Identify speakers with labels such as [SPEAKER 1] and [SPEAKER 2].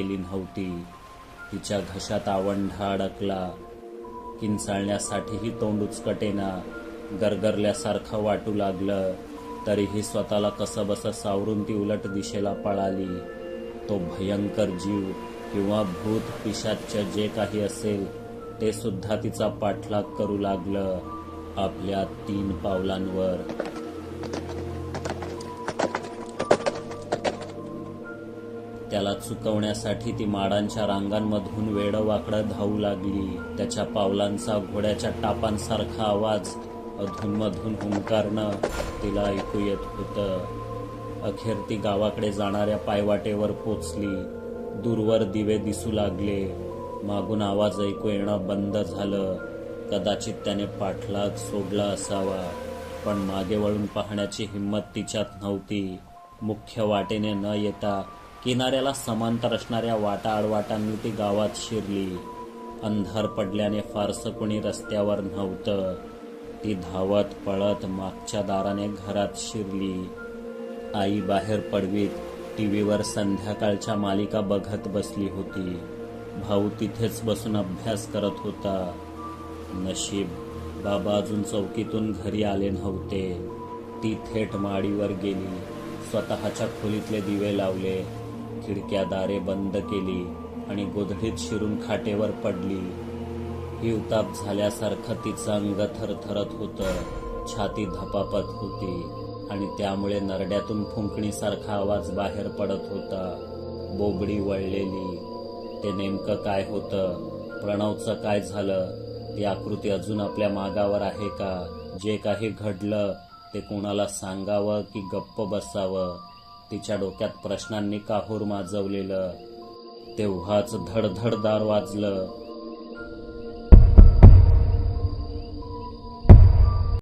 [SPEAKER 1] केली नव्हती. तिच्या घशात आवंढा अडकला. किंचाळण्यासाठीही तोंड उचकटेना. गरगरल्यासारखं वाटू लागलं. तरीही स्वतःला कसंबसं सावरून ती उलट दिशेला पळाली. तो भयंकर जीव किंवा भूत पिशाच्य जे काही असेल ते सुद्धा तिचा पाठलाग करू लागलं आपल्या 3 पावलांवर. त्याला चुकवण्यासाठी ती माडांच्या रांगांमधून वेडंवाकडं धावू लागली. त्याच्या पावलांचा घोड्याच्या टापांसारखा आवाज अधूनमधून हुंकारणं तिला ऐकू येत होतं. अखेर ती गावाकडे जाणाऱ्या पायवाटेवर पोचली. दूरवर दिवे दिसू लागले. मागून आवाज ऐकू येणं बंद झालं. कदाचित त्याने पाठलाग सोडला असावा, पण मागे वळून पाहण्याची हिंमत तिच्यात नव्हती. मुख्य वाटेने न येता किनाऱ्याला समांतर असणाऱ्या वाटा आडवाटांनी ती गावात शिरली. अंधार पडल्याने फारसं कुणी रस्त्यावर नव्हतं. ती धावत पळत मागच्या दाराने घरात शिरली. आई बाहेर पडवीत टीव्हीवर संध्याकाळच्या मालिका बघत बसली होती. भाऊ तिथेच बसून अभ्यास करत होता. नशीब बाबा अजून चौकीतून घरी आले नव्हते. ती थेट माडीवर गेली. स्वतःच्या खोलीतले दिवे लावले. खिडक्या दारे बंद केली आणि गोधडीत शिरून खाटेवर पडली. हिवताप झाल्यासारखं तिचं अंग थरथरत होतं. छाती धपापत होती आणि त्यामुळे नरड्यातून फुंकणीसारखा आवाज बाहेर पडत होता. बोबडी वळलेली. ते नेमकं काय होतं? प्रणवचं काय झालं? ती आकृती अजून आपल्या मागावर आहे का? जे काही घडलं ते कोणाला सांगावं की गप्प बसावं? तिच्या डोक्यात प्रश्नांनी काहूर माजवलेलं. तेव्हाच धडधड दार वाजलं.